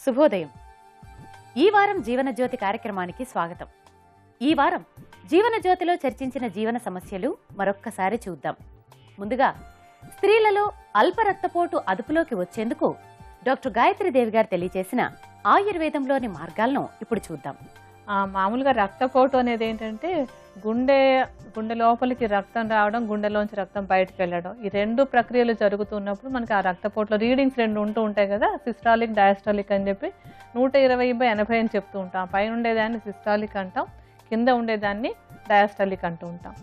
శుభోదయం. ఈ వారం జీవనజ్యోతి కార్యక్రమానికి స్వాగతం. ఈ వారం జీవనజ్యోతిలో చర్చించిన జీవన సమస్యలు మరొక్కసారి చూద్దాం. ముందుగా స్త్రీలలో అల్ప రక్తపోటు అదుపులోకి వచ్చేందుకు డాక్టర్ గాయత్రీదేవి గారు తెలియజేసిన ఆయుర్వేదంలోని మార్గాలను ఇప్పుడు చూద్దాం. మామూలుగా రక్తపోటు అనేది ఏంటంటే గుండె లోపలికి రక్తం రావడం, గుండెలోంచి రక్తం బయటకు వెళ్ళడం, ఈ రెండు ప్రక్రియలు జరుగుతున్నప్పుడు మనకి ఆ రక్తపోటులో రీడింగ్స్ రెండు ఉంటాయి కదా, సిస్టాలిక్ డయాస్టాలిక్ అని చెప్పి 120/80 అని చెప్తూ ఉంటాం. పైన ఉండేదాన్ని సిస్టాలిక్ అంటాం, కింద ఉండేదాన్ని డయాస్టాలిక్ అంటూ ఉంటాం.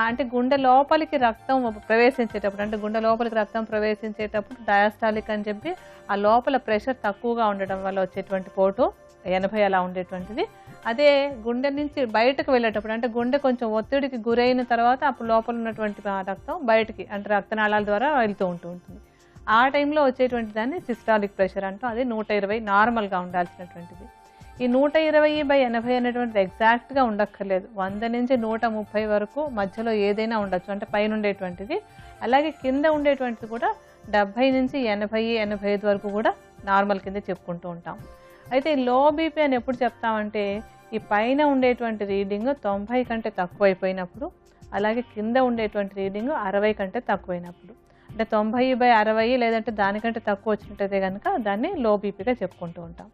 అంటే గుండె లోపలికి రక్తం ప్రవేశించేటప్పుడు, అంటే గుండె లోపలికి రక్తం ప్రవేశించేటప్పుడు డయాస్టాలిక్ అని చెప్పి ఆ లోపల ప్రెషర్ తక్కువగా ఉండడం వల్ల వచ్చేటువంటి పోటు 80 అలా ఉండేటువంటిది. అదే గుండె నుంచి బయటకు వెళ్ళేటప్పుడు, అంటే గుండె కొంచెం ఒత్తిడికి గురైన తర్వాత అప్పుడు లోపల ఉన్నటువంటి రక్తం బయటికి, అంటే రక్తనాళాల ద్వారా వెళ్తూ ఉంటుంది. ఆ టైంలో వచ్చేటువంటి దాన్ని సిస్టాలిక్ ప్రెషర్ అంటాం. అది 120 నార్మల్గా ఉండాల్సినటువంటిది. ఈ 120/80 అనేటువంటిది ఎగ్జాక్ట్గా ఉండక్కర్లేదు. 100 నుంచి 130 వరకు మధ్యలో ఏదైనా ఉండొచ్చు, అంటే పైన ఉండేటువంటిది. అలాగే కింద ఉండేటువంటిది కూడా 70 నుంచి 80-85 వరకు కూడా నార్మల్ కింద చెప్పుకుంటూ ఉంటాం. అయితే లో బీపీ అని ఎప్పుడు చెప్తామంటే ఈ పైన ఉండేటువంటి రీడింగ్ 90 కంటే తక్కువైపోయినప్పుడు, అలాగే కింద ఉండేటువంటి రీడింగ్ 60 కంటే తక్కువైనప్పుడు, అంటే 90/60 లేదంటే దానికంటే తక్కువ వచ్చినట్టయితే కనుక దాన్ని లో బీపీగా చెప్పుకుంటూ ఉంటాం.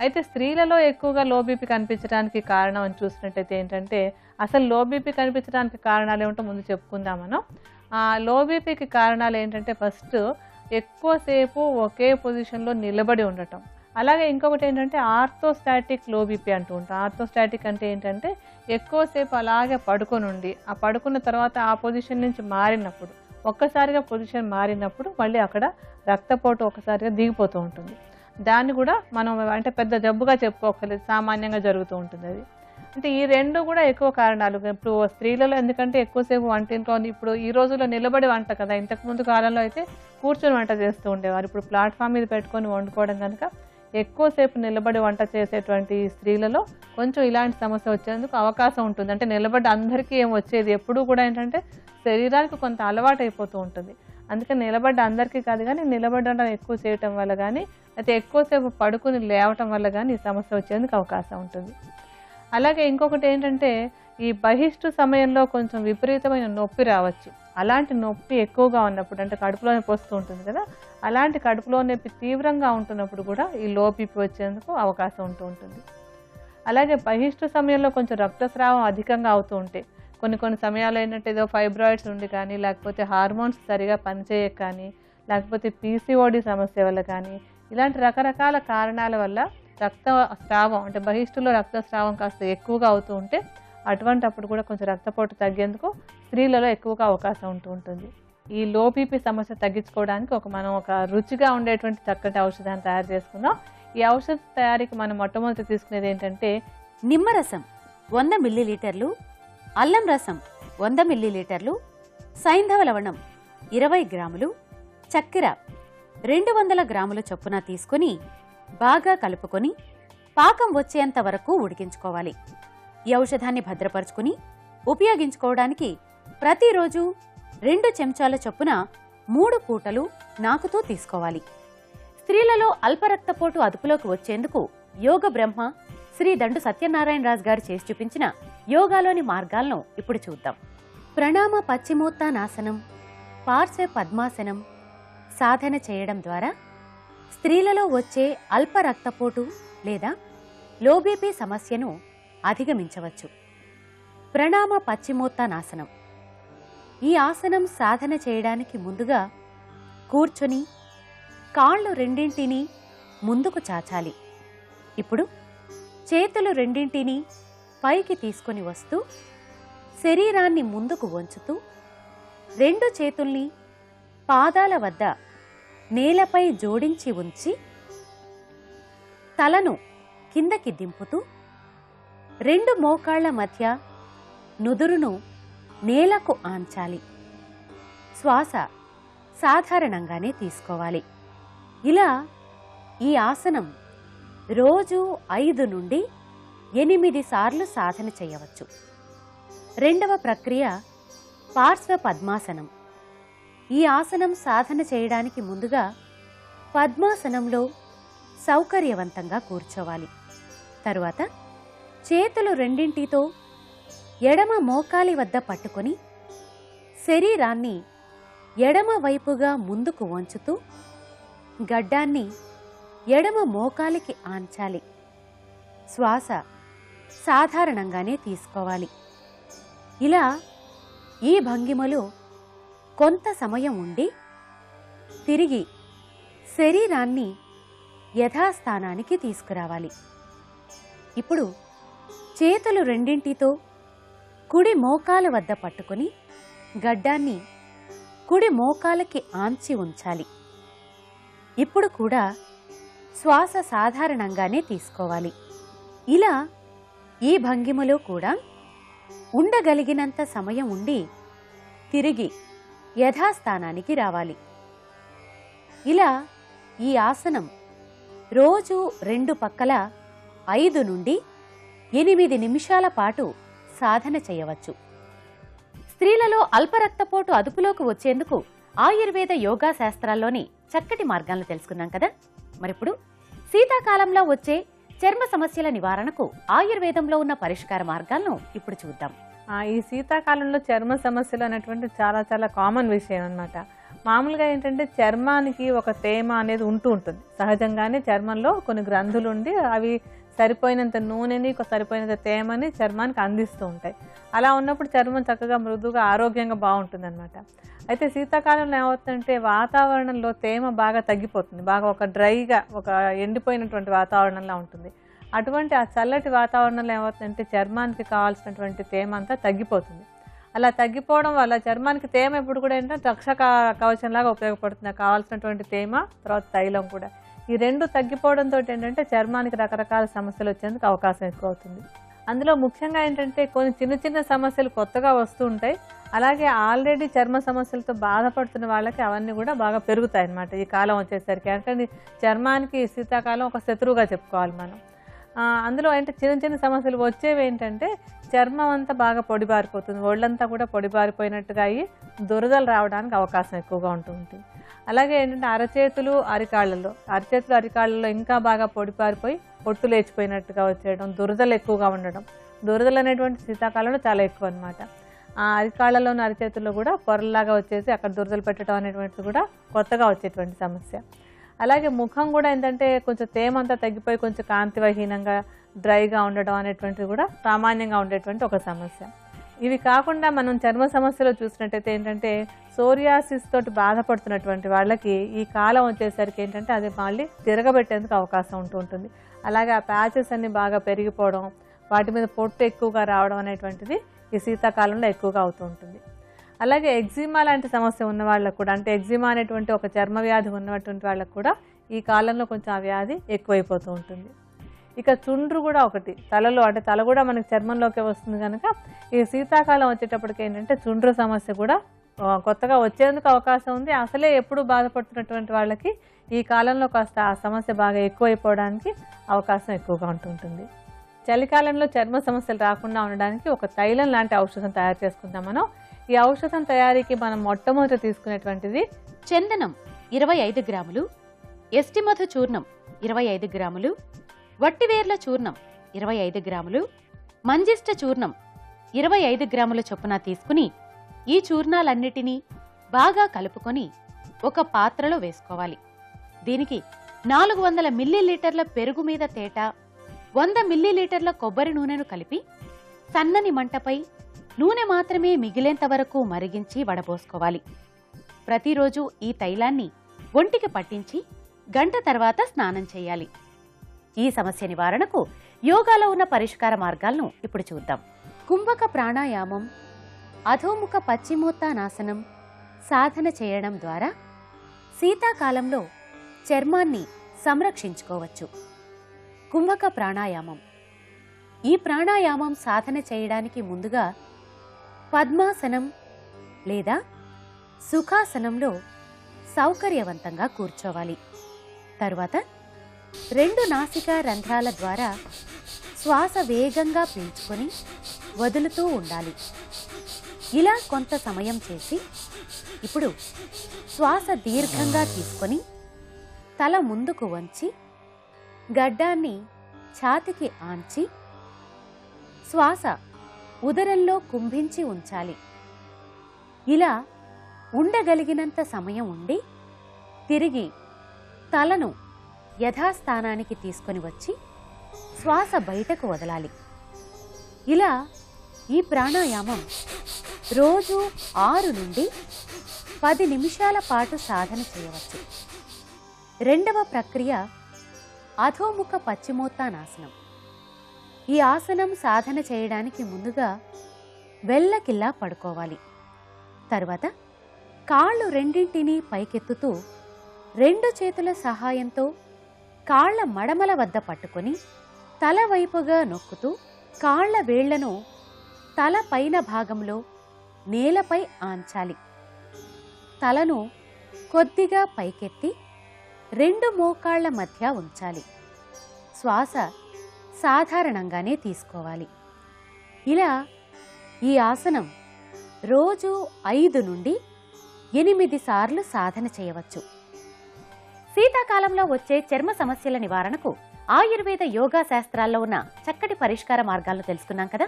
అయితే స్త్రీలలో ఎక్కువగా లో బీపీ కనిపించడానికి కారణం అని చూసినట్టయితే ఏంటంటే, అసలు లో బీపీ కనిపించడానికి కారణాలు ఏమిటో ముందు చెప్పుకుందాం మనం. లో బీపీకి కారణాలు ఏంటంటే, ఫస్ట్ ఎక్కువసేపు ఒకే పొజిషన్లో నిలబడి ఉండటం. అలాగే ఇంకొకటి ఏంటంటే ఆర్థోస్టాటిక్ లో బీపీ అంటూ ఉంటాం. ఆర్థోస్టాటిక్ అంటే ఏంటంటే ఎక్కువసేపు అలాగే పడుకొని ఉండి, ఆ పడుకున్న తర్వాత ఆ పొజిషన్ నుంచి మారినప్పుడు, ఒక్కసారిగా పొజిషన్ మారినప్పుడు మళ్ళీ అక్కడ రక్తపోటు ఒకసారిగా దిగిపోతూ ఉంటుంది. దాన్ని కూడా మనం అంటే పెద్ద జబ్బుగా చెప్పుకోకలేదు, సామాన్యంగా జరుగుతూ ఉంటుంది అది. అంటే ఈ రెండు కూడా ఎక్కువ కారణాలు. ఇప్పుడు స్త్రీలలో ఎందుకంటే ఎక్కువసేపు వంటింట్లో, ఇప్పుడు ఈ రోజుల్లో నిలబడి వంట కదా, ఇంతకుముందు కాలంలో అయితే కూర్చొని వంట చేస్తూ ఉండేవారు. ఇప్పుడు ప్లాట్ఫామ్ మీద పెట్టుకొని వండుకోవడం కనుక ఎక్కువసేపు నిలబడి వంట చేసేటువంటి స్త్రీలలో కొంచెం ఇలాంటి సమస్య వచ్చేందుకు అవకాశం ఉంటుంది. అంటే నిలబడి అందరికీ ఏం వచ్చేది, ఎప్పుడూ కూడా ఏంటంటే శరీరానికి కొంత అలవాటు అయిపోతూ ఉంటుంది. అందుకని నిలబడ్డ అందరికీ కాదు, కానీ నిలబడడం ఎక్కువ చేయటం వల్ల కానీ, అయితే ఎక్కువసేపు పడుకుని లేవటం వల్ల కానీ ఈ సమస్య వచ్చేందుకు అవకాశం ఉంటుంది. అలాగే ఇంకొకటి ఏంటంటే ఈ బహిష్టు సమయంలో కొంచెం విపరీతమైన నొప్పి రావచ్చు. అలాంటి నొప్పి ఎక్కువగా ఉన్నప్పుడు, అంటే కడుపులో నొప్పి వస్తూ ఉంటుంది కదా, అలాంటి కడుపులో నొప్పి తీవ్రంగా ఉంటున్నప్పుడు కూడా ఈ లో బీపీ వచ్చేందుకు అవకాశం ఉంటుంది. అలాగే బహిష్టు సమయంలో కొంచెం రక్తస్రావం అధికంగా అవుతూ ఉంటే, కొన్ని సమయాల్లో ఏంటంటే ఏదో ఫైబ్రాయిడ్స్ ఉండి కానీ, లేకపోతే హార్మోన్స్ సరిగా పనిచేయక కానీ, లేకపోతే పీసీఓడి సమస్య వల్ల కానీ, ఇలాంటి రకరకాల కారణాల వల్ల రక్తస్రావం, అంటే బహిష్టులో రక్తస్రావం కాస్త ఎక్కువగా అవుతూ ఉంటే, అటువంటి అప్పుడు కూడా కొంచెం రక్తపోటు తగ్గేందుకు స్త్రీలలో ఎక్కువగా అవకాశం ఉంటుంది. ఈ లో బీపీ సమస్య తగ్గించుకోవడానికి మనం ఒక రుచిగా ఉండేటువంటి చక్కటి ఔషధాన్ని తయారు చేసుకుందాం. ఈ ఔషధ తయారీకి మనం మొట్టమొదటి తీసుకునేది ఏంటంటే నిమ్మరసం 100 మిల్లీలీటర్లు, అల్లం రసం 100 మిల్లీలీటర్లు, సైంధవ లవణం 20 గ్రాములు, చక్కెర 200 గ్రాముల చొప్పున తీసుకుని బాగా కలుపుకొని పాకం వచ్చేంత వరకు ఉడికించుకోవాలి. ఈ ఔషధాన్ని భద్రపరుచుకుని ఉపయోగించుకోవడానికి ప్రతిరోజు 2 చెంచాల చొప్పున 3 పూటలు నాకుతూ తీసుకోవాలి. స్త్రీలలో అల్పరక్తపోటు అదుపులోకి వచ్చేందుకు యోగ బ్రహ్మ శ్రీ దండు సత్యనారాయణ రాజు గారు చేసి చూపించిన యోగాలోని మార్గాలను ఇప్పుడు చూద్దాం. ప్రణామ పశ్చిమోత్తానాసనం, పార్శ్వ పద్మాసనం సాధన చేయడం ద్వారా స్త్రీలలో వచ్చే అల్ప రక్తపోటు లేదా లో బీపీ సమస్యను అధిగమించవచ్చు. ప్రణామ పశ్చిమోత్తానాసనం. ఈ ఆసనం సాధన చేయడానికి ముందుగా కూర్చొని కాళ్ళు రెండింటినీ ముందుకు చాచాలి. ఇప్పుడు చేతులు రెండింటినీ పైకి తీసుకొని వస్తూ శరీరాన్ని ముందుకు వంచుతూ 2 చేతుల్ని పాదాల వద్ద నేలపై జోడించి ఉంచి తలను కిందకి దింపుతూ 2 మోకాళ్ల మధ్య నుదురును నేలకు ఆంచాలి. శ్వాస సాధారణంగానే తీసుకోవాలి. ఇలా ఈ ఆసనం రోజు 5 నుండి 8 సార్లు సాధన చేయవచ్చు. రెండవ ప్రక్రియ పార్శ్వ పద్మాసనం. ఈ ఆసనం సాధన చేయడానికి ముందుగా పద్మాసనంలో సౌకర్యవంతంగా కూర్చోవాలి. తరువాత చేతులు రెండింటితో ఎడమ మోకాలి వద్ద పట్టుకొని శరీరాన్ని ఎడమ వైపుగా ముందుకు వంచుతూ గడ్డాన్ని ఎడమ మోకాలికి ఆంచాలి. శ్వాస సాధారణంగానే తీసుకోవాలి. ఇలా ఈ భంగిమలో కొంత సమయం ఉండి తిరిగి శరీరాన్ని యథాస్థానానికి తీసుకురావాలి. ఇప్పుడు చేతులు రెండింటితో కుడి మోకాలు వద్ద పట్టుకొని గడ్డాన్ని కుడి మోకాలకి ఆంచి ఉంచాలి. ఇప్పుడు కూడా శ్వాస సాధారణంగానే తీసుకోవాలి. ఇలా ఈ భంగిమలో కూడా ఉండగలిగినంత సమయం ఉండి తిరిగి యథాస్థానానికి రావాలి. ఇలా ఈ ఆసనం రోజు 2 పక్కల 5 నుండి 8 నిమిషాల పాటు సాధన చేయవచ్చు. స్త్రీలలో అల్ప రక్తపోటు అదుపులోకి వచ్చేందుకు ఆయుర్వేద యోగా శాస్త్రాల్లోని చక్కటి మార్గాలను తెలుసుకున్నాం కదా. మరిప్పుడు శీతాకాలంలో వచ్చే చర్మ సమస్యల నివారణకు ఆయుర్వేదంలో ఉన్న పరిష్కార మార్గాలను ఇప్పుడు చూద్దాం. ఈ శీతాకాలంలో చర్మ సమస్యలు అనేటువంటి చాలా చాలా కామన్ విషయం అన్నమాట. మామూలుగా ఏంటంటే చర్మానికి ఒక తేమ అనేది ఉంటుంది. సహజంగానే చర్మంలో కొన్ని గ్రంథులు ఉండి అవి సరిపోయినంత నూనెని సరిపోయినంత తేమని చర్మానికి అందిస్తూ ఉంటాయి. అలా ఉన్నప్పుడు చర్మం చక్కగా మృదువుగా ఆరోగ్యంగా బాగుంటుంది అనమాట. అయితే శీతాకాలంలో ఏమవుతుందంటే వాతావరణంలో తేమ బాగా తగ్గిపోతుంది. బాగా ఒక డ్రైగా ఒక ఎండిపోయినటువంటి వాతావరణంలో ఉంటుంది. అటువంటి ఆ చల్లటి వాతావరణంలో ఏమవుతుందంటే చర్మానికి కావాల్సినటువంటి తేమ అంతా తగ్గిపోతుంది. అలా తగ్గిపోవడం వల్ల చర్మానికి తేమ ఎప్పుడు కూడా ఏంటంటే రక్షక కవచంలాగా ఉపయోగపడుతుంది. కావాల్సినటువంటి తేమ తర్వాత తైలం కూడా ఈ రెండు తగ్గిపోవడంతో ఏంటంటే చర్మానికి రకరకాల సమస్యలు వచ్చేందుకు అవకాశం ఎక్కువ అవుతుంది. అందులో ముఖ్యంగా ఏంటంటే కొన్ని చిన్న చిన్న సమస్యలు కొత్తగా వస్తూ ఉంటాయి. అలాగే ఆల్రెడీ చర్మ సమస్యలతో బాధపడుతున్న వాళ్ళకి అవన్నీ కూడా బాగా పెరుగుతాయి అన్నమాట ఈ కాలం వచ్చేసరికి. అంటే చర్మానికి శీతాకాలం ఒక శత్రువుగా చెప్పుకోవాలి మనం. అందులో అంటే చిన్న చిన్న సమస్యలు వచ్చేవి ఏంటంటే చర్మం అంతా బాగా పొడిబారిపోతుంది. ఒళ్ళంతా కూడా పొడిబారిపోయినట్టుగా అయ్యి దురదలు రావడానికి అవకాశం ఎక్కువగా ఉంటుంది. అలాగే ఏంటంటే అరచేతులు అరికాళ్ళలో ఇంకా బాగా పొడిపారిపోయి పొట్టు లేచిపోయినట్టుగా వచ్చేయడం, దురదలు ఎక్కువగా ఉండడం. దురదలు అనేటువంటి శీతాకాలంలో చాలా ఎక్కువ అనమాట. ఆ అరికాళ్ళలోని అరిచేతుల్లో కూడా పొరల్లాగా వచ్చేసి అక్కడ దురదలు పెట్టడం అనేటువంటిది కూడా కొత్తగా వచ్చేటువంటి సమస్య. అలాగే ముఖం కూడా ఏంటంటే కొంచెం తేమ అంతా తగ్గిపోయి కొంచెం కాంతివహీనంగా డ్రైగా ఉండడం అనేటువంటిది కూడా సామాన్యంగా ఉండేటువంటి ఒక సమస్య. ఇవి కాకుండా మనం చర్మ సమస్యలో చూసినట్టయితే ఏంటంటే సోరియాసిస్ తోటి బాధపడుతున్నటువంటి వాళ్ళకి ఈ కాలం వచ్చేసరికి ఏంటంటే అది మళ్ళీ తిరగబెట్టేందుకు అవకాశం ఉంటుంది. అలాగే ఆ ప్యాచెస్ అన్ని బాగా పెరిగిపోవడం, వాటి మీద పొట్టు ఎక్కువగా రావడం అనేటువంటిది ఈ శీతాకాలంలో ఎక్కువగా అవుతూ ఉంటుంది. అలాగే ఎగ్జిమా లాంటి సమస్య ఉన్న వాళ్ళకు కూడా, అంటే ఎగ్జిమా అనేటువంటి ఒక చర్మ వ్యాధి ఉన్నటువంటి వాళ్ళకు కూడా ఈ కాలంలో కొంచెం ఆ వ్యాధి ఎక్కువైపోతూ ఉంటుంది. ఇక చుండ్రు కూడా ఒకటి తలలో, అంటే తల కూడా మనకి చర్మంలోకి వస్తుంది కనుక ఈ శీతాకాలం వచ్చేటప్పటికి ఏంటంటే చుండ్రు సమస్య కూడా కొత్తగా వచ్చేందుకు అవకాశం ఉంది. అసలే ఎప్పుడు బాధపడుతున్నటువంటి వాళ్ళకి ఈ కాలంలో కాస్త ఆ సమస్య బాగా ఎక్కువైపోవడానికి అవకాశం ఎక్కువగా ఉంటుంది. చలికాలంలో చర్మ సమస్యలు రాకుండా ఉండడానికి ఒక తైలం లాంటి ఔషధం తయారు చేసుకుందాం మనం. ఈ ఔషధం తయారీకి మనం మొట్టమొదట తీసుకునేటువంటిది చందనం 25 గ్రాములు, ఎస్టిమధు చూర్ణం 25 గ్రాములు, వట్టివేర్ల చూర్ణం 25 గ్రాములు, మంజిష్ట చూర్ణం 25 గ్రాముల చొప్పున తీసుకుని ఈ చూర్ణాలన్నిటినీ బాగా కలుపుకొని ఒక పాత్రలో వేసుకోవాలి. దీనికి 400 మిల్లీలీటర్ల పెరుగు మీద తేట, 100 మిల్లీలీటర్ల కొబ్బరి నూనెను కలిపి సన్నని మంటపై నూనె మాత్రమే మిగిలేంత వరకు మరిగించి వడపోసుకోవాలి. ప్రతిరోజు ఈ తైలాన్ని ఒంటికి పట్టించి గంట తర్వాత స్నానం చేయాలి. ఈ సమస్య నివారణకు యోగాలో ఉన్న పరిష్కార మార్గాలను ఇప్పుడు చూద్దాం. కుంభక ప్రాణాయామం, అధోముఖ పశ్చిమోత్తానాసనం సాధన చేయడం ద్వారా శీతాకాలంలో చర్మాన్ని సంరక్షించుకోవచ్చు. కుంభక ప్రాణాయామం. ఈ ప్రాణాయామం సాధన చేయడానికి ముందుగా పద్మాసనం లేదా సుఖాసనంలో సౌకర్యవంతంగా కూర్చోవాలి. తరువాత 2 నాసికా రంధ్రాల ద్వారా శ్వాస వేగంగా పీల్చుకొని వదులుతూ ఉండాలి. ఇలా కొంత సమయం చేసి ఇప్పుడు శ్వాస దీర్ఘంగా తీసుకొని తల ముందుకు వంచి గడ్డాన్ని ఛాతికి ఆంచి శ్వాస ఉదరంలో కుంభించి ఉంచాలి. ఇలా ఉండగలిగినంత సమయం ఉండి తిరిగి తలను యథాస్థానానికి తీసుకొని వచ్చి శ్వాస బయటకు వదలాలి. ఇలా ఈ ప్రాణాయామం రోజు 6 నుండి 10 నిమిషాల పాటు సాధన చేయవచ్చు. రెండవ ప్రక్రియ అధోముఖ పశ్చిమోత్తానాసనం. ఈ ఆసనం సాధన చేయడానికి ముందుగా వెల్లకిల్లా పడుకోవాలి. తర్వాత కాళ్ళు రెండింటినీ పైకెత్తుతూ 2 చేతుల సహాయంతో కాళ్ల మడమల వద్ద పట్టుకొని తల వైపుగా నొక్కుతూ కాళ్ల వేళ్లను తల పైన భాగంలో నేలపై ఆంచాలి. తలను కొద్దిగా పైకెత్తి 2 మోకాళ్ల మధ్య ఉంచాలి. శ్వాస సాధారణంగానే తీసుకోవాలి. ఇలా ఈ ఆసనం రోజు 5 నుండి 8 సార్లు సాధన చేయవచ్చు. శీతాకాలంలో వచ్చే చర్మ సమస్యల నివారణకు ఆయుర్వేద యోగా శాస్త్రాల్లో ఉన్న చక్కటి పరిష్కార మార్గాలను తెలుసుకున్నాం కదా.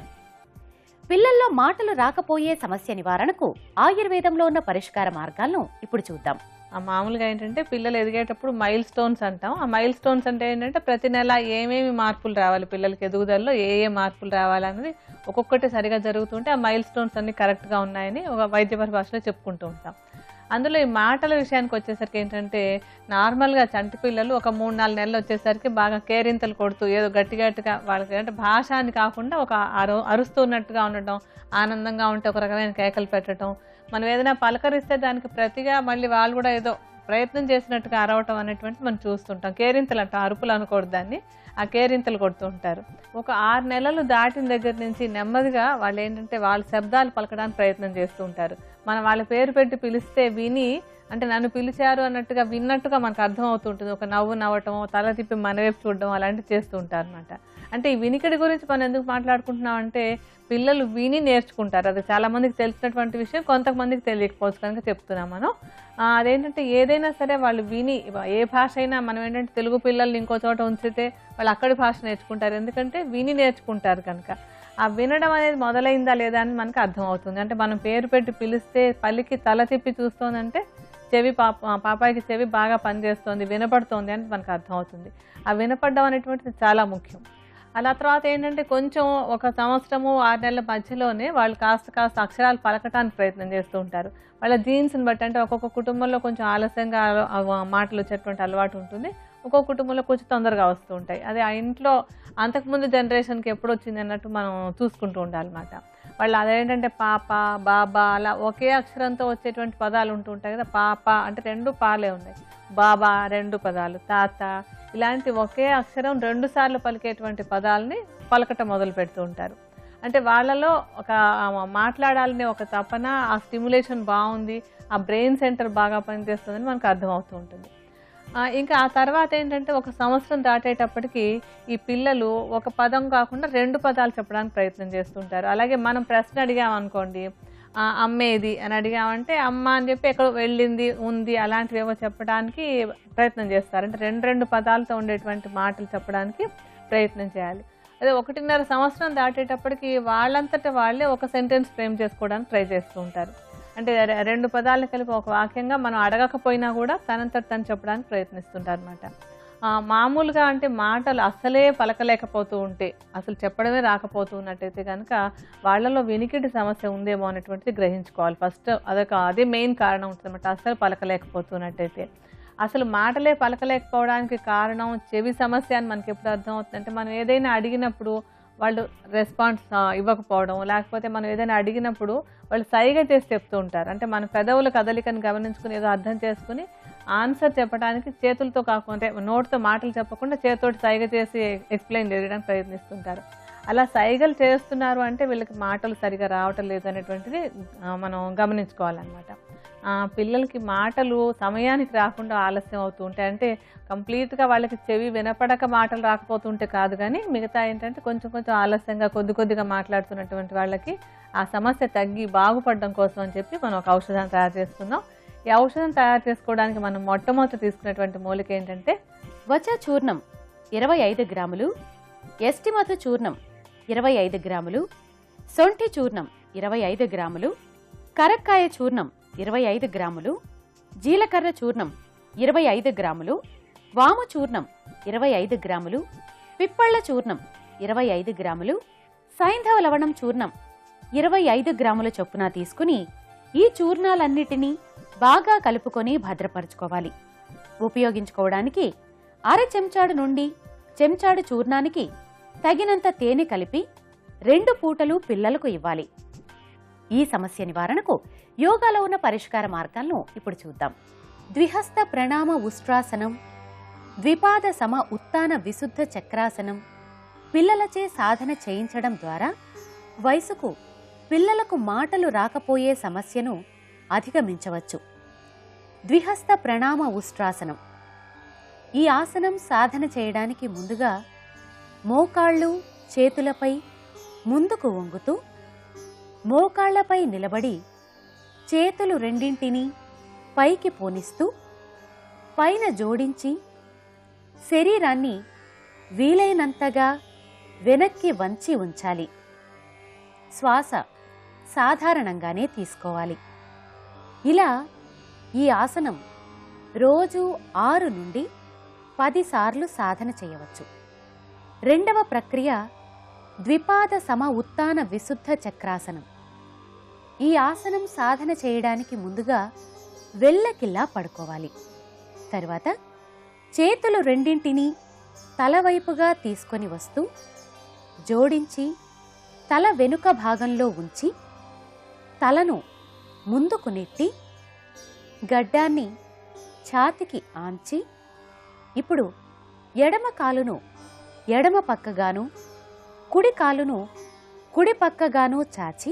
పిల్లల్లో మాటలు రాకపోయే సమస్య నివారణకు ఆయుర్వేదంలో ఉన్న పరిష్కార మార్గాలను ఇప్పుడు చూద్దాం. మామూలుగా ఏంటంటే పిల్లలు ఎదిగేటప్పుడు మైల్ స్టోన్స్ అంటాం. ఆ మైల్ స్టోన్స్ అంటే ఏంటంటే ప్రతి నెల ఏమేమి మార్పులు రావాలి, పిల్లలకి ఎదుగుదలలో ఏ మార్పులు రావాలనేది ఒక్కొక్కటి సరిగా జరుగుతుంటే ఆ మైల్ స్టోన్స్ అన్ని కరెక్ట్గా ఉన్నాయని ఒక వైద్య పరిభాషలో చెప్పుకుంటూ ఉంటాం. అందులో ఈ మాటల విషయానికి వచ్చేసరికి ఏంటంటే నార్మల్గా చంటి పిల్లలు ఒక 3-4 నెలలు వచ్చేసరికి బాగా కేరింతలు కొడుతూ ఏదో గట్టిగా వాళ్ళకి అంటే భాష అని కాకుండా ఒక అరుస్తున్నట్టుగా ఉండటం, ఆనందంగా ఉంటే ఒక రకమైన కేకలు పెట్టడం, మనం ఏదైనా పలకరిస్తే దానికి ప్రతిగా మళ్ళీ వాళ్ళు కూడా ఏదో ప్రయత్నం చేసినట్టుగా అరవటం అనేటువంటి మనం చూస్తుంటాం. కేరింతలు అంటాం, అరుపులు అనకూడదు దాన్ని, ఆ కేరింతలు కొడుతూ ఉంటారు. ఒక 6 నెలలు దాటిన దగ్గర నుంచి నెమ్మదిగా వాళ్ళు ఏంటంటే వాళ్ళ శబ్దాలు పలకడానికి ప్రయత్నం చేస్తూ ఉంటారు. మనం వాళ్ళ పేరు పెట్టి పిలిస్తే విని అంటే నన్ను పిలిచారు అన్నట్టుగా విన్నట్టుగా మనకు అర్థం అవుతుంటుంది. ఒక నవ్వు నవ్వటం, తల తిప్పి మన వైపు చూడడం అలాంటివి చేస్తూ ఉంటారు అనమాట. అంటే ఈ వినికిడి గురించి మనం ఎందుకు మాట్లాడుకుంటున్నాం అంటే పిల్లలు విని నేర్చుకుంటారు. అది చాలా మందికి తెలిసినటువంటి విషయం, కొంతమందికి తెలియకపోవచ్చు కనుక చెప్తున్నాం మనం. అదేంటంటే ఏదైనా సరే వాళ్ళు విని, ఏ భాష అయినా మనం ఏంటంటే తెలుగు పిల్లల్ని ఇంకో చోట ఉంచితే వాళ్ళు అక్కడి భాష నేర్చుకుంటారు, ఎందుకంటే విని నేర్చుకుంటారు కనుక. ఆ వినడం అనేది మొదలైందా లేదా అని మనకు అర్థం అవుతుంది. అంటే మనం పేరు పెట్టి పిలిస్తే పలికి తల తిప్పి చూస్తోందంటే చెవి పాపాయికి చెవి బాగా పనిచేస్తోంది, వినపడుతోంది అని మనకు అర్థం అవుతుంది. ఆ వినపడడం అనేటువంటిది చాలా ముఖ్యం. అలా తర్వాత ఏంటంటే కొంచెం ఒక సంవత్సరము 6 నెలల మధ్యలోనే వాళ్ళు కాస్త అక్షరాలు పలకటానికి ప్రయత్నం చేస్తూ ఉంటారు. వాళ్ళ జీన్స్ని బట్టి అంటే ఒక్కొక్క కుటుంబంలో కొంచెం ఆలస్యంగా మాటలు వచ్చేటువంటి అలవాటు ఉంటుంది, ఒక్కొక్క కుటుంబంలో కొంచెం తొందరగా వస్తూ ఉంటాయి. అది ఆ ఇంట్లో అంతకుముందు జనరేషన్కి ఎప్పుడు వచ్చింది అన్నట్టు మనం చూసుకుంటూ ఉండాలన్నమాట. వాళ్ళు అదేంటంటే పాప, బాబా అలా ఒకే అక్షరంతో వచ్చేటువంటి పదాలు ఉంటూ ఉంటాయి కదా. పాప అంటే 2 పాలే ఉన్నాయి, బాబా 2 పదాలు, తాత ఇలాంటి ఒకే అక్షరం 2 సార్లు పలికేటువంటి పదాలని పలకటం మొదలు పెడుతూ ఉంటారు. అంటే వాళ్ళలో ఒక మాట్లాడాలనే ఒక తపన, ఆ స్టిమ్యులేషన్ బాగుంది, ఆ బ్రెయిన్ సెంటర్ బాగా పనిచేస్తుందని మనకు అర్థమవుతూ ఉంటుంది. ఇంకా ఆ తర్వాత ఏంటంటే ఒక సంవత్సరం దాటేటప్పటికి ఈ పిల్లలు ఒక పదం కాకుండా 2 పదాలు చెప్పడానికి ప్రయత్నం చేస్తుంటారు. అలాగే మనం ప్రశ్న అడిగామనుకోండి, అమ్మేది అని అడిగామంటే అమ్మ అని చెప్పి ఎక్కడో వెళ్ళింది, ఉంది అలాంటివి ఏవో చెప్పడానికి ప్రయత్నం చేస్తారు. అంటే 2 పదాలతో ఉండేటువంటి మాటలు చెప్పడానికి ప్రయత్నం చేయాలి. అదే 1.5 సంవత్సరం దాటేటప్పటికి వాళ్ళంతటా వాళ్ళే ఒక సెంటెన్స్ ఫ్రేమ్ చేసుకోవడానికి ట్రై చేస్తూ ఉంటారు. అంటే 2 పదాలు కలిపి ఒక వాక్యంగా మనం అడగకపోయినా కూడా తనంతట తను చెప్పడానికి ప్రయత్నిస్తుంటారు అనమాట. మామూలుగా అంటే మాటలు అసలే పలకలేకపోతూ ఉంటే, అసలు చెప్పడమే రాకపోతూ ఉన్నట్టయితే కనుక వాళ్ళలో వినికిడి సమస్య ఉందేమో అనేటువంటిది గ్రహించుకోవాలి. ఫస్ట్ అదే మెయిన్ కారణం ఉంటుంది అనమాట. అసలు పలకలేకపోతున్నట్టయితే, అసలు మాటలే పలకలేకపోవడానికి కారణం చెవి సమస్య అని మనకి ఎప్పుడు అర్థం అవుతుంది అంటే మనం ఏదైనా అడిగినప్పుడు వాళ్ళు రెస్పాన్స్ ఇవ్వకపోవడం, లేకపోతే మనం ఏదైనా అడిగినప్పుడు వాళ్ళు సైగ చేసి చెప్తూ ఉంటారు. అంటే మన పెదవుల కదలికను గమనించుకుని ఏదో అర్థం చేసుకుని ఆన్సర్ చెప్పడానికి చేతులతో కాకుండా నోటితో మాటలు చెప్పకుండా చేతితోటి సైగ చేసి ఎక్స్ప్లెయిన్ చేయడానికి ప్రయత్నిస్తుంటారు. అలా సైగలు చేస్తున్నారు అంటే వీళ్ళకి మాటలు సరిగా రావటం లేదు అనేటువంటిది మనం గమనించుకోవాలన్నమాట. పిల్లలకి మాటలు సమయానికి రాకుండా ఆలస్యం అవుతూ ఉంటాయి. అంటే కంప్లీట్గా వాళ్ళకి చెవి వినపడక మాటలు రాకపోతుంటే కాదు, కానీ మిగతా ఏంటంటే కొంచెం ఆలస్యంగా కొద్దిగా మాట్లాడుతున్నటువంటి వాళ్ళకి ఆ సమస్య తగ్గి బాగుపడడం కోసం అని చెప్పి మనం ఒక ఔషధాన్ని తయారు చేసుకుందాం. ఈ ఔషధం తయారు చేసుకోవడానికి మనం మొట్టమొదటి తీసుకునేటువంటి మూలిక ఏంటంటే వచ చూర్ణం. 25 గ్రాములు, ఎస్టిమతు చూర్ణం 25 గ్రాములు, సొంఠి చూర్ణం 25 గ్రాములు, కరక్కాయ చూర్ణం 25 గ్రాములు, జీలకర్ర చూర్ణం 25 గ్రాములు, వాము చూర్ణం 25 గ్రాములు, పిప్పళ్ళ చూర్ణం 25 గ్రాములు, సైంధవ లవణం చూర్ణం 25 గ్రాముల చొప్పున తీసుకుని ఈ చూర్ణాలన్నిటినీ బాగా కలుపుకొని భద్రపరచుకోవాలి. ఉపయోగించుకోవడానికి అర చెంచాడు నుండి చెంచాడు చూర్ణానికి తగినంత తేనె కలిపి 2 పూటలు పిల్లలకు ఇవ్వాలి. ఈ సమస్య నివారణకు యోగాలో ఉన్న పరిష్కార మార్గాలను ఇప్పుడు చూద్దాం. ద్విహస్త ప్రణామ ఉష్ట్రాసనం, ద్విపాద సమ ఉత్తాన విశుద్ధ చక్రాసనం పిల్లలచే సాధన చేయించడం ద్వారా వయసుకు పిల్లలకు మాటలు రాకపోయే సమస్యను అధిగమించవచ్చు. ద్విహస్త ప్రణామ ఉష్ట్రాసనం. ఈ ఆసనం సాధన చేయడానికి ముందుగా మోకాళ్ళు చేతులపై ముందుకు వంగుతూ మోకాళ్లపై నిలబడి చేతులు రెండింటినీ పైకి పోనిస్తూ పైన జోడించి శరీరాన్ని వీలైనంతగా వెనక్కి వంచి ఉంచాలి. శ్వాస సాధారణంగానే తీసుకోవాలి. ఇలా ఈ ఆసనం రోజు 6 నుండి 10 సార్లు సాధన చేయవచ్చు. రెండవ ప్రక్రియ ద్విపాద సమ ఉత్తాన విశుద్ధ చక్రాసనం. ఈ ఆసనం సాధన చేయడానికి ముందుగా వెల్లకిల్లా పడుకోవాలి. తర్వాత చేతులు రెండింటినీ తలవైపుగా తీసుకొని వస్తూ జోడించి తల వెనుక భాగంలో ఉంచి తలను ముందుకు నెట్టి గడ్డాన్ని ఛాతికి ఆంచి ఇప్పుడు ఎడమ కాలును ఎడమ పక్కగాను కుడి కాలును కుడి పక్కగాను చాచి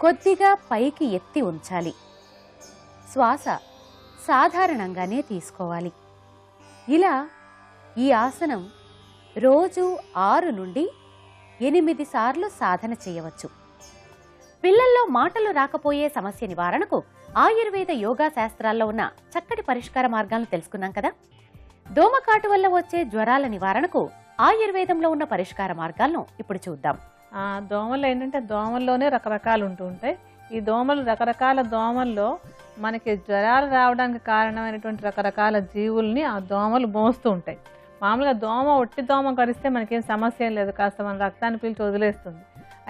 కొద్దిగా పైకి ఎత్తి ఉంచాలి. శ్వాస సాధారణంగానే తీసుకోవాలి. ఇలా ఈ ఆసనం రోజు 6 నుండి 8 సార్లు సాధన చేయవచ్చు. పిల్లల్లో మాటలు రాకపోయే సమస్య నివారణకు ఆయుర్వేద యోగా శాస్త్రాల్లో ఉన్న చక్కటి పరిష్కార మార్గాలను తెలుసుకున్నాం కదా. దోమకాటు వల్ల వచ్చే జ్వరాల నివారణకు ఆయుర్వేదంలో ఉన్న పరిష్కార మార్గాలను ఇప్పుడు చూద్దాం. దోమలు ఏంటంటే దోమల్లోనే రకరకాలు ఉంటూ ఉంటాయి. ఈ దోమలు రకరకాల దోమల్లో మనకి జ్వరాలు రావడానికి కారణమైనటువంటి రకరకాల జీవుల్ని ఆ దోమలు మోస్తూ ఉంటాయి. మామూలుగా ఒట్టి దోమ కరిస్తే మనకేం సమస్య లేదు, కాస్త మన రక్తాన్ని పీల్చి వదిలేస్తుంది.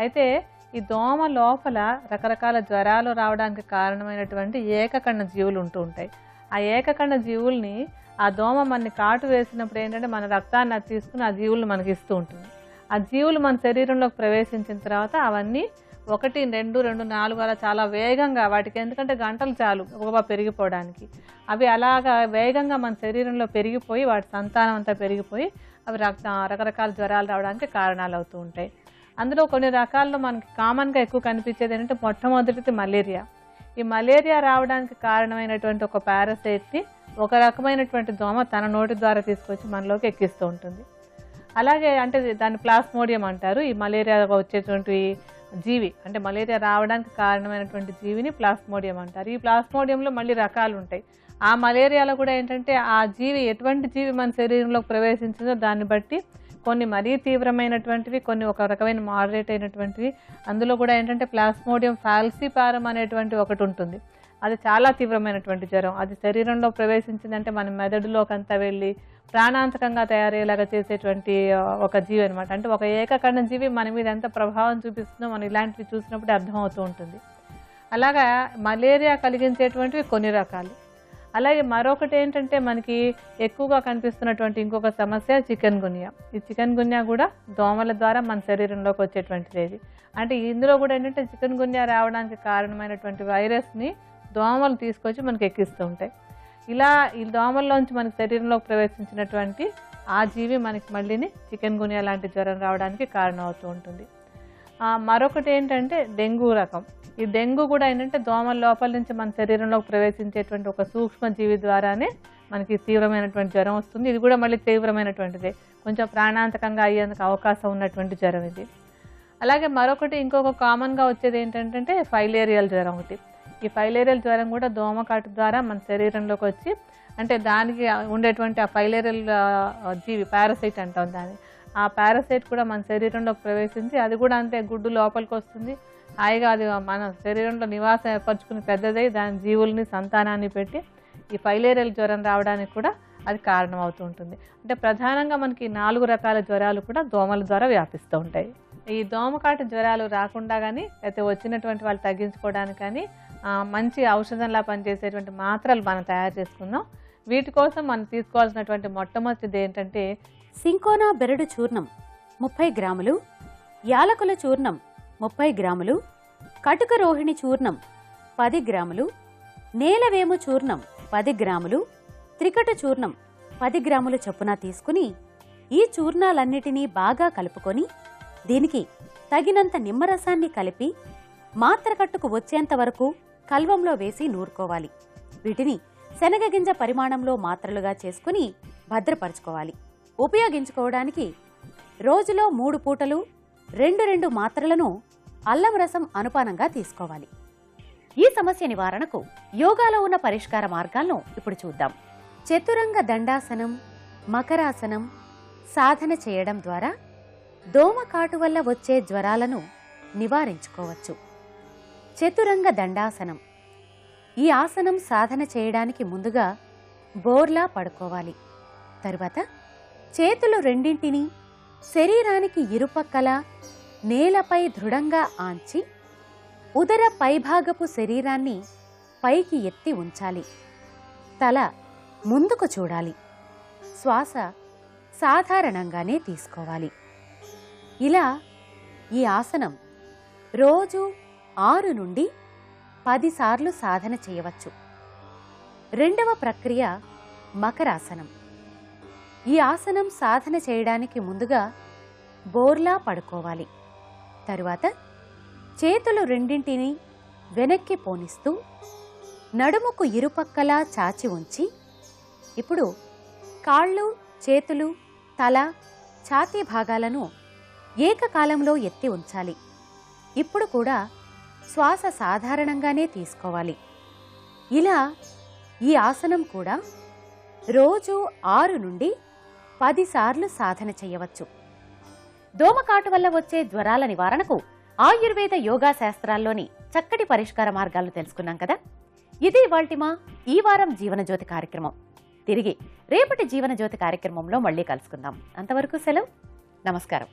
అయితే ఈ దోమ లోపల రకరకాల జ్వరాలు రావడానికి కారణమైనటువంటి ఏకకణ జీవులు ఉంటూ ఉంటాయి. ఆ ఏకకణ జీవుల్ని ఆ దోమ మనని కాటు వేసినప్పుడు ఏంటంటే మన రక్తాన్ని అది తీసుకుని ఆ జీవులు మనకి ఇస్తూ ఉంటుంది. ఆ జీవులు మన శరీరంలోకి ప్రవేశించిన తర్వాత అవన్నీ 1, 2, 4 అలా చాలా వేగంగా, వాటికి ఎందుకంటే గంటలు చాలు ఒక పెరిగిపోవడానికి, అవి అలాగా వేగంగా మన శరీరంలో పెరిగిపోయి వాటి సంతానం అంతా పెరిగిపోయి అవి రకరకాల జ్వరాలు రావడానికి కారణాలు అవుతూ ఉంటాయి. అందులో కొన్ని రకాల్లో మనకి కామన్గా ఎక్కువ కనిపించేది ఏంటంటే మొట్టమొదటిది మలేరియా. ఈ మలేరియా రావడానికి కారణమైనటువంటి ఒక పారాసైట్ని ఒక రకమైనటువంటి దోమ తన నోటి ద్వారా తీసుకొచ్చి మనలోకి ఎక్కిస్తూ ఉంటుంది. అలాగే అంటే దాన్ని ప్లాస్మోడియం అంటారు. ఈ మలేరియా వచ్చేటువంటి జీవి అంటే మలేరియా రావడానికి కారణమైనటువంటి జీవిని ప్లాస్మోడియం అంటారు. ఈ ప్లాస్మోడియంలో మళ్ళీ రకాలు ఉంటాయి. ఆ మలేరియాలో కూడా ఏంటంటే ఆ జీవి ఎటువంటి జీవి మన శరీరంలోకి ప్రవేశించిందో దాన్ని బట్టి కొన్ని మరీ తీవ్రమైనటువంటివి, కొన్ని ఒక రకమైన మోడరేట్ అయినటువంటివి. అందులో కూడా ఏంటంటే ప్లాస్మోడియం ఫాల్సిపారం అనేటువంటి ఒకటి ఉంటుంది. అది చాలా తీవ్రమైనటువంటి జ్వరం. అది శరీరంలో ప్రవేశించిందంటే మన మెదడులోకి అంతా వెళ్ళి ప్రాణాంతకంగా తయారయ్యేలాగా చేసేటువంటి ఒక జీవి అనమాట. అంటే ఒక ఏకకణ జీవి మన మీద ఎంత ప్రభావం చూపిస్తుందో మనం ఇలాంటివి చూసినప్పుడు అర్థమవుతూ ఉంటుంది. అలాగా మలేరియా కలిగించేటువంటివి కొన్ని రకాలు. అలాగే మరొకటి ఏంటంటే మనకి ఎక్కువగా కనిపిస్తున్నటువంటి ఇంకొక సమస్య చికెన్ గున్యా. ఈ చికెన్ గున్యా కూడా దోమల ద్వారా మన శరీరంలోకి వచ్చేటువంటిది. అంటే ఇందులో కూడా ఏంటంటే చికెన్ గున్యా రావడానికి కారణమైనటువంటి వైరస్ని దోమలు తీసుకొచ్చి మనకి ఎక్కిస్తూ ఉంటాయి. ఇలా ఈ దోమల్లోంచి మనకి శరీరంలోకి ప్రవేశించినటువంటి ఆ జీవి మనకి మళ్ళీని చికెన్ గున్యా లాంటి జ్వరం రావడానికి కారణం అవుతూ ఉంటుంది. మరొకటి ఏంటంటే డెంగ్యూ రకం. ఈ డెంగ్యూ కూడా ఏంటంటే దోమల లోపల నుంచి మన శరీరంలోకి ప్రవేశించేటువంటి ఒక సూక్ష్మ జీవి ద్వారానే మనకి తీవ్రమైనటువంటి జ్వరం వస్తుంది. ఇది కూడా మళ్ళీ తీవ్రమైనటువంటిదే, కొంచెం ప్రాణాంతకంగా అయ్యేందుకు అవకాశం ఉన్నటువంటి జ్వరం ఇది. అలాగే మరొకటి ఇంకొక కామన్గా వచ్చేది ఏంటంటే ఫైలేరియల్ జ్వరం ఒకటి. ఈ ఫైలేరియల్ జ్వరం కూడా దోమకాటు ద్వారా మన శరీరంలోకి వచ్చి, అంటే దానికి ఉండేటువంటి ఆ ఫైలేరియల్ జీవి పారాసైట్ అంటాం దాన్ని, ఆ పారాసైట్ కూడా మన శరీరంలోకి ప్రవేశించి అది కూడా అంతే గుడ్డు లోపలికి వస్తుంది. హాయిగా అది మన శరీరంలో నివాసం ఏర్పరచుకుని పెద్దదై దాని జీవుల్ని సంతానాన్ని పెట్టి ఈ ఫైలేరియల్ జ్వరం రావడానికి కూడా అది కారణం అవుతూ ఉంటుంది. అంటే ప్రధానంగా మనకి 4 రకాల జ్వరాలు కూడా దోమల ద్వారా వ్యాపిస్తూ ఉంటాయి. ఈ దోమకాటు జ్వరాలు రాకుండా కానీ లేకపోతే వచ్చినటువంటి వాళ్ళు తగ్గించుకోవడానికి కానీ మంచి ఔషధంలా పనిచేసేటువంటి మాత్రలు మనం తయారు చేసుకుందాం. వీటి కోసం మనం తీసుకోవాల్సినటువంటి మొట్టమొదటిది ఏంటంటే సింకోనా బెరడు చూర్ణం 30 గ్రాములు, యాలకుల చూర్ణం 30 గ్రాములు, కటుక రోహిణి చూర్ణం 10 గ్రాములు, నేలవేము చూర్ణం 10 గ్రాములు, త్రికట చూర్ణం 10 గ్రాముల చొప్పున తీసుకుని ఈ చూర్ణాలన్నిటినీ బాగా కలుపుకొని దీనికి తగినంత నిమ్మరసాన్ని కలిపి మాత్రకట్టుకు వచ్చేంత వరకు కల్వంలో వేసి నూరుకోవాలి. వీటిని శనగగింజ పరిమాణంలో మాత్రలుగా చేసుకుని భద్రపరచుకోవాలి. ఉపయోగించుకోవడానికి రోజులో 3 పూటలు 2 మాత్రలను అల్లం రసం అనుపానంగా తీసుకోవాలి. ఈ సమస్య నివారణకు యోగాలో ఉన్న పరిష్కార మార్గాలను ఇప్పుడు చూద్దాం. చతురంగ దండాసనం, మకరాసనం సాధన చేయడం ద్వారా దోమకాటు వల్ల వచ్చే జ్వరాలను నివారించుకోవచ్చు. చతురంగ దండాసనం. ఈ ఆసనం సాధన చేయడానికి ముందుగా బోర్లా పడుకోవాలి. తరువాత చేతులు రెండింటినీ శరీరానికి ఇరుపక్కల నేలపై దృఢంగా ఆంచి ఉదర పైభాగపు శరీరాన్ని పైకి ఎత్తి ఉంచాలి. తల ముందుకు చూడాలి. శ్వాస సాధారణంగానే తీసుకోవాలి. ఇలా ఈ ఆసనం రోజు 6 నుండి 10 సార్లు సాధన చేయవచ్చు. రెండవ ప్రక్రియ మకరాసనం. ఈ ఆసనం సాధన చేయడానికి ముందుగా బోర్లా పడుకోవాలి. తరువాత చేతులు రెండింటినీ వెనక్కి పోనిస్తూ నడుముకు ఇరుపక్కలా చాచి ఉంచి ఇప్పుడు కాళ్ళు, చేతులు, తల, ఛాతీ భాగాలను ఏకకాలంలో ఎత్తి ఉంచాలి. ఇప్పుడు కూడా శ్వాస సాధారణంగానే తీసుకోవాలి. ఇలా ఈ ఆసనం కూడా రోజు 6 నుండి 10 సార్లు సాధన చేయవచ్చు. దోమకాటు వల్ల వచ్చే జ్వరాల నివారణకు ఆయుర్వేద యోగా శాస్త్రాల్లోని చక్కటి పరిష్కార మార్గాలను తెలుసుకున్నాం కదా. ఇది ఇవాల్టి ఈ వారం జీవనజ్యోతి కార్యక్రమం. తిరిగి రేపటి జీవనజ్యోతి కార్యక్రమంలో మళ్ళీ కలుసుకుందాం. అంతవరకు సెలవు. నమస్కారం.